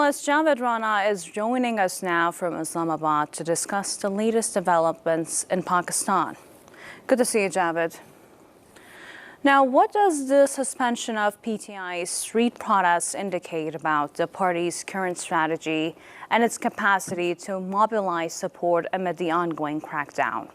Analyst Javed Rana is joining us now from Islamabad to discuss the latest developments in Pakistan. Good to see you, Javed. Now, what does the suspension of PTI's street protests indicate about the party's current strategy and its capacity to mobilize support amid the ongoing crackdown?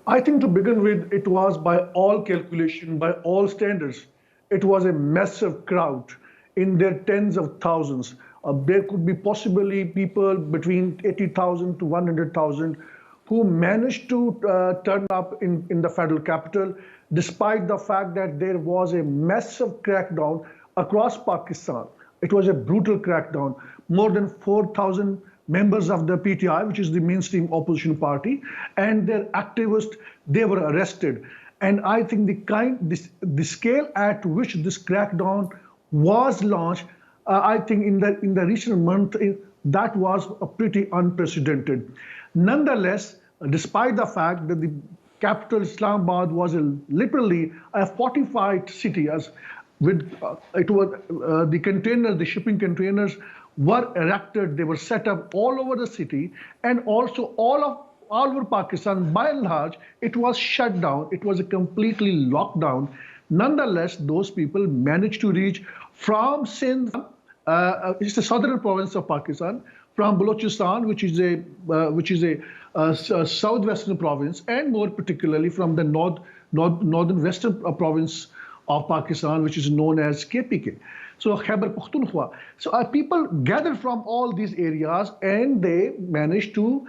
I think to begin with, it was by all calculation, by all standards, it was a massive crowd in their tens of thousands. There could be possibly people between 80,000 to 100,000 who managed to turn up in the federal capital, despite the fact that there was a massive crackdown across Pakistan. It was a brutal crackdown. More than 4,000 members of the PTI, which is the mainstream opposition party, and their activists, they were arrested. And I think the scale at which this crackdown was launched, I think in the recent month, that was pretty unprecedented. Nonetheless, despite the fact that the capital Islamabad was literally a fortified city, as with it was the containers, the shipping containers were erected, they were set up all over the city, and also all over Pakistan, by and large, it was shut down. It was a completely locked down. Nonetheless, those people managed to reach from Sindh, it's the southern province of Pakistan, from Balochistan, which is a southwestern province, and more particularly from the northern western province of Pakistan, which is known as KPK. So Khyber Pakhtunkhwa. So people gathered from all these areas, and they managed to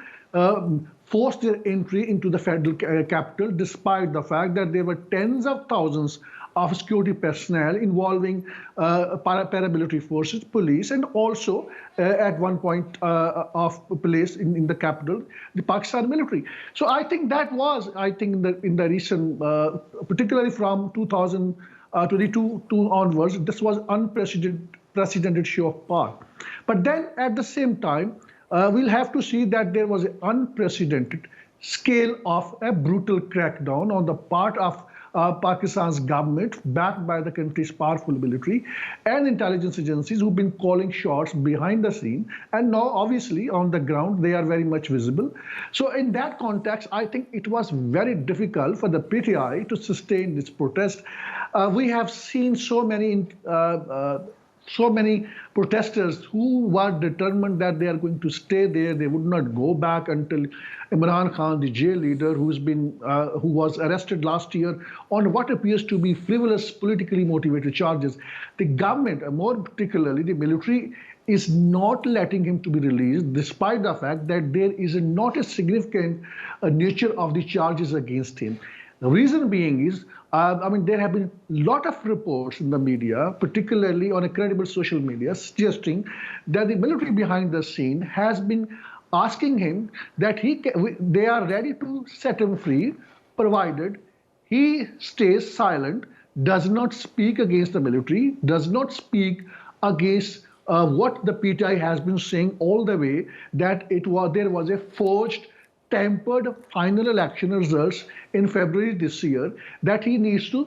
force their entry into the federal capital, despite the fact that there were tens of thousands of security personnel involving paramilitary forces, police, and also at one point of police in the capital, the Pakistan military. So I think that was, in the recent, particularly from 2022 onwards, this was unprecedented show of power. But then at the same time, we'll have to see that there was an unprecedented scale of a brutal crackdown on the part of Pakistan's government, backed by the country's powerful military and intelligence agencies who've been calling shots behind the scene. And now, obviously, on the ground, they are very much visible. So in that context, I think it was very difficult for the PTI to sustain this protest. We have seen so many protesters who were determined that they are going to stay there. They would not go back until Imran Khan, the jail leader, who was arrested last year on what appears to be frivolous, politically motivated charges. The government, more particularly the military, is not letting him to be released, despite the fact that there is not a significant nature of the charges against him. The reason being is, there have been a lot of reports in the media, particularly on a credible social media, suggesting that the military behind the scene has been asking him that they are ready to set him free, provided he stays silent, does not speak against the military, does not speak against what the PTI has been saying all the way, that there was a forged, tempered final election results in February this year, that he needs to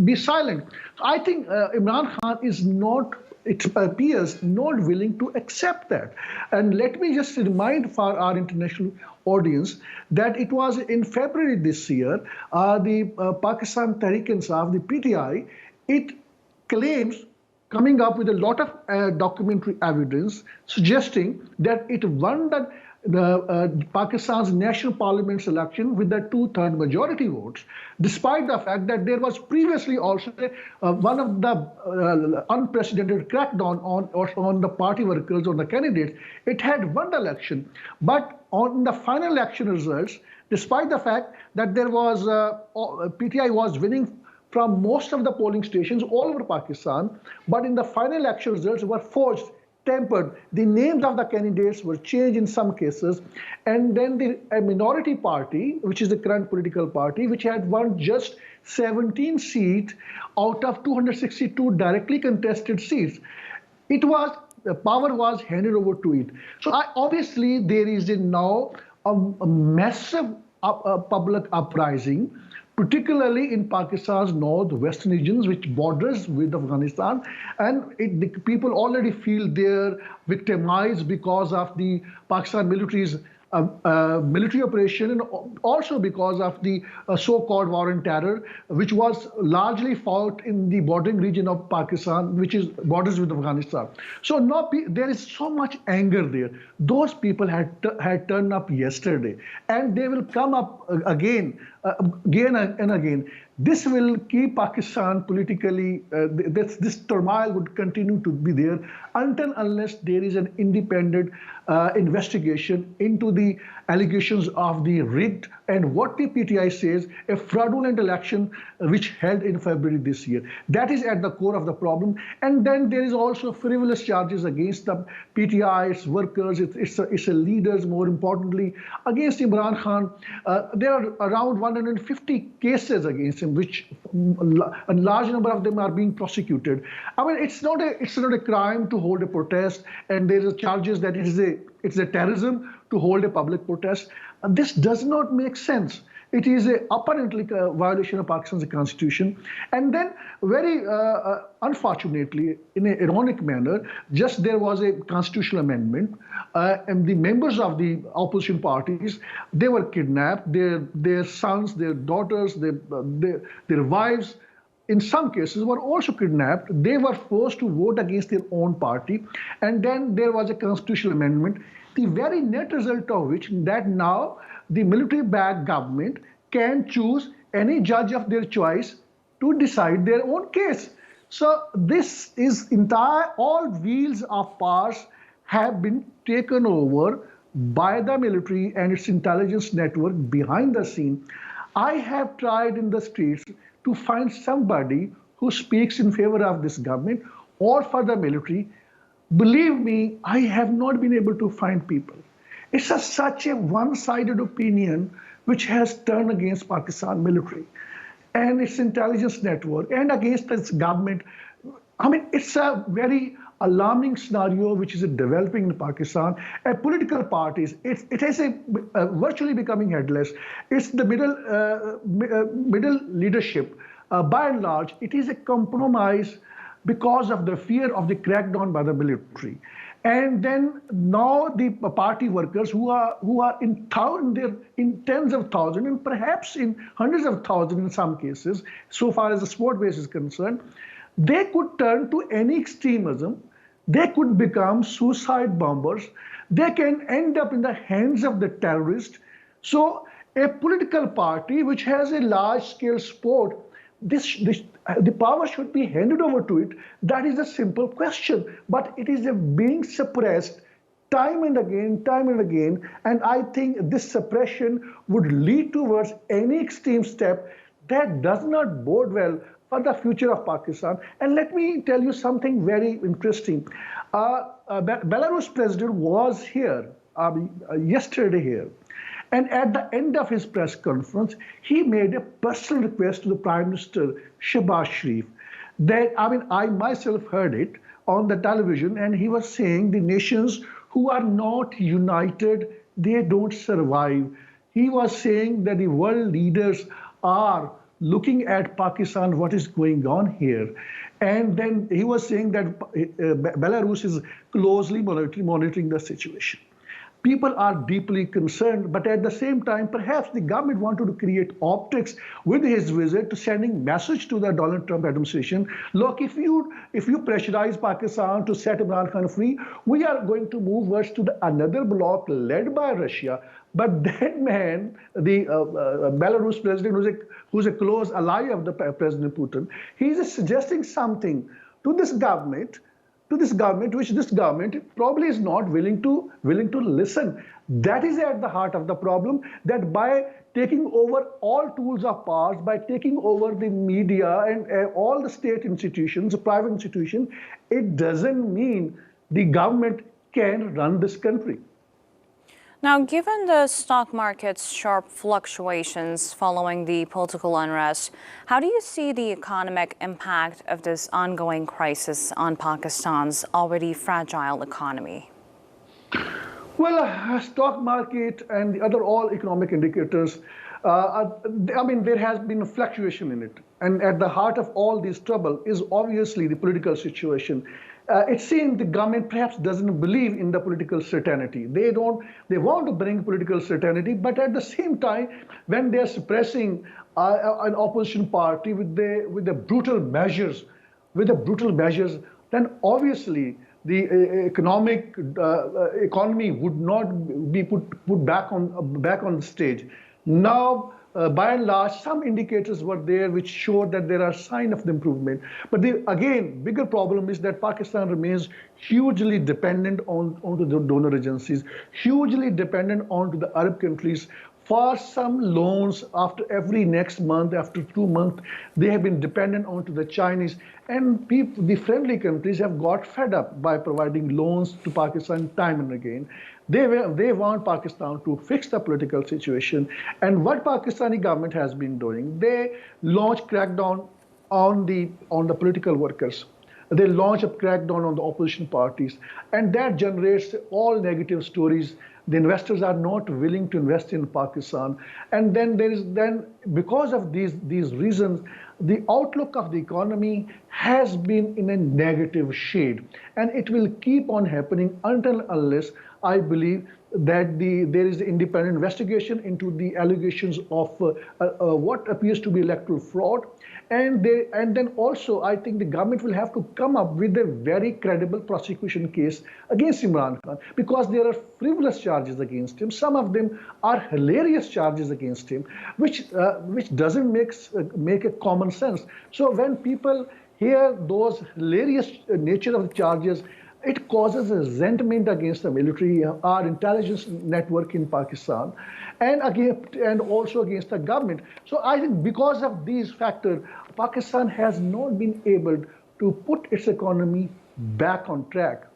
be silent. I think Imran Khan is not, it appears, not willing to accept that. And let me just remind for our international audience that it was in February this year, the Pakistan Tehreek-e-Insaf, the PTI, it claims, coming up with a lot of documentary evidence suggesting that it won Pakistan's national parliament election with the 2/3 majority votes, despite the fact that there was previously also one of the unprecedented crackdown on the party workers, on the candidates. It had won the election, but on the final election results, despite the fact that there was PTI was winning from most of the polling stations all over Pakistan, but in the final election results were forged, tempered. The names of the candidates were changed in some cases. And then a minority party, which is the current political party, which had won just 17 seats out of 262 directly contested seats, the power was handed over to it. So obviously there is now a massive public uprising. particularly in Pakistan's northwestern regions, which borders with Afghanistan. And the people already feel they're victimized because of the Pakistan military's military operation, and also because of the so-called war on terror, which was largely fought in the bordering region of Pakistan, which is borders with Afghanistan. So now there is so much anger there. Those people had turned up yesterday, and they will come up again and again. This will keep Pakistan politically, this turmoil would continue to be there unless there is an independent investigation into the allegations of the rigged and what the PTI says, a fraudulent election which held in February this year. That is at the core of the problem. And then there is also frivolous charges against the PTI, its workers, its leaders, more importantly, against Imran Khan. There are around 150 cases against him, which a large number of them are being prosecuted. I mean, it's not a crime to hold a protest, and there are charges that it's a terrorism to hold a public protest. This does not make sense. It is apparently a violation of Pakistan's constitution. And then, very unfortunately, in an ironic manner, just there was a constitutional amendment, and the members of the opposition parties, they were kidnapped. Their sons, their daughters, their wives, in some cases, were also kidnapped. They were forced to vote against their own party. And then there was a constitutional amendment, the very net result of which that now the military-backed government can choose any judge of their choice to decide their own case. So this is all wheels of powers have been taken over by the military and its intelligence network behind the scene. I have tried in the streets to find somebody who speaks in favor of this government or for the military. Believe me, I have not been able to find people. It's such a one-sided opinion which has turned against Pakistan military and its intelligence network and against its government. I mean, it's a very alarming scenario which is developing in Pakistan. Political parties, it is virtually becoming headless. It's the middle leadership. By and large, it is a compromise because of the fear of the crackdown by the military. And then now the party workers who are in tens of thousands and perhaps in hundreds of thousands in some cases, so far as the sport base is concerned, they could turn to any extremism. They could become suicide bombers. They can end up in the hands of the terrorists. So a political party which has a large-scale sport, the power should be handed over to it. That is a simple question. But it is being suppressed time and again. And I think this suppression would lead towards any extreme step that does not bode well for the future of Pakistan. And let me tell you something very interesting. Belarus president was here yesterday here. And at the end of his press conference, he made a personal request to the Prime Minister, Shehbaz Sharif, that, I myself heard it on the television, and he was saying the nations who are not united, they don't survive. He was saying that the world leaders are looking at Pakistan, what is going on here. And then he was saying that Belarus is closely monitoring the situation. People are deeply concerned, but at the same time, perhaps the government wanted to create optics with his visit to sending message to the Donald Trump administration. Look, if you pressurize Pakistan to set Imran Khan free, we are going to move us to another bloc led by Russia. But that man, the Belarus president, who's a close ally of the President Putin, he's suggesting something to this government, which this government probably is not willing to listen. That is at the heart of the problem, that by taking over all tools of power, by taking over the media and all the state institutions, the private institutions, it doesn't mean the government can run this country. Now, given the stock market's sharp fluctuations following the political unrest, how do you see the economic impact of this ongoing crisis on Pakistan's already fragile economy? Well, stock market and the other all economic indicators, I mean, there has been a fluctuation in it. And at the heart of all this trouble is obviously the political situation. It seems the government perhaps doesn't believe in the political certainty. They want to bring political certainty, but at the same time, when they're suppressing an opposition party with the brutal measures, then obviously the economy would not be put back on the stage. Now, by and large, some indicators were there which showed that there are signs of the improvement. But again, bigger problem is that Pakistan remains hugely dependent onto the donor agencies, hugely dependent onto the Arab countries. For some loans, after every next month, after 2 months, they have been dependent onto the Chinese. And the friendly countries have got fed up by providing loans to Pakistan time and again. They want Pakistan to fix the political situation. And what Pakistani government has been doing, they launched crackdown on the political workers. They launch a crackdown on the opposition parties, and that generates all negative stories. The investors are not willing to invest in Pakistan, and then because of these reasons, the outlook of the economy has been in a negative shade, and it will keep on happening until unless I believe that there is independent investigation into the allegations of what appears to be electoral fraud. And then also, I think the government will have to come up with a very credible prosecution case against Imran Khan, because there are frivolous charges against him. Some of them are hilarious charges against him, which doesn't make a common sense. So when people hear those hilarious nature of the charges, it causes a resentment against the military, our intelligence network in Pakistan, and also against the government. So I think because of these factors, Pakistan has not been able to put its economy back on track.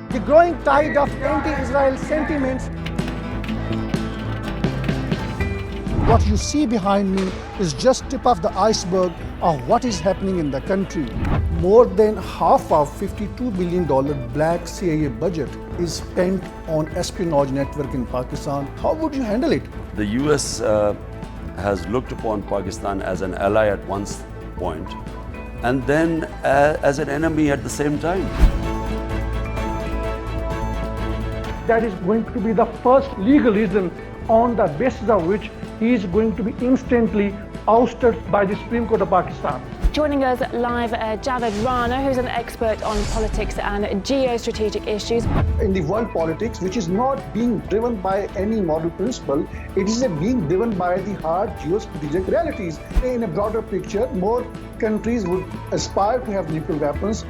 The growing tide of anti-Israel sentiments. What you see behind me is just tip of the iceberg of what is happening in the country. More than half of $52 billion black CIA budget is spent on espionage network in Pakistan. How would you handle it? The US has looked upon Pakistan as an ally at one point and then as an enemy at the same time. That is going to be the first legal reason on the basis of which he is going to be instantly ousted by the Supreme Court of Pakistan. Joining us live, Javed Rana, who's an expert on politics and geostrategic issues. In the world politics, which is not being driven by any moral principle, it is being driven by the hard geostrategic realities. In a broader picture, more countries would aspire to have nuclear weapons.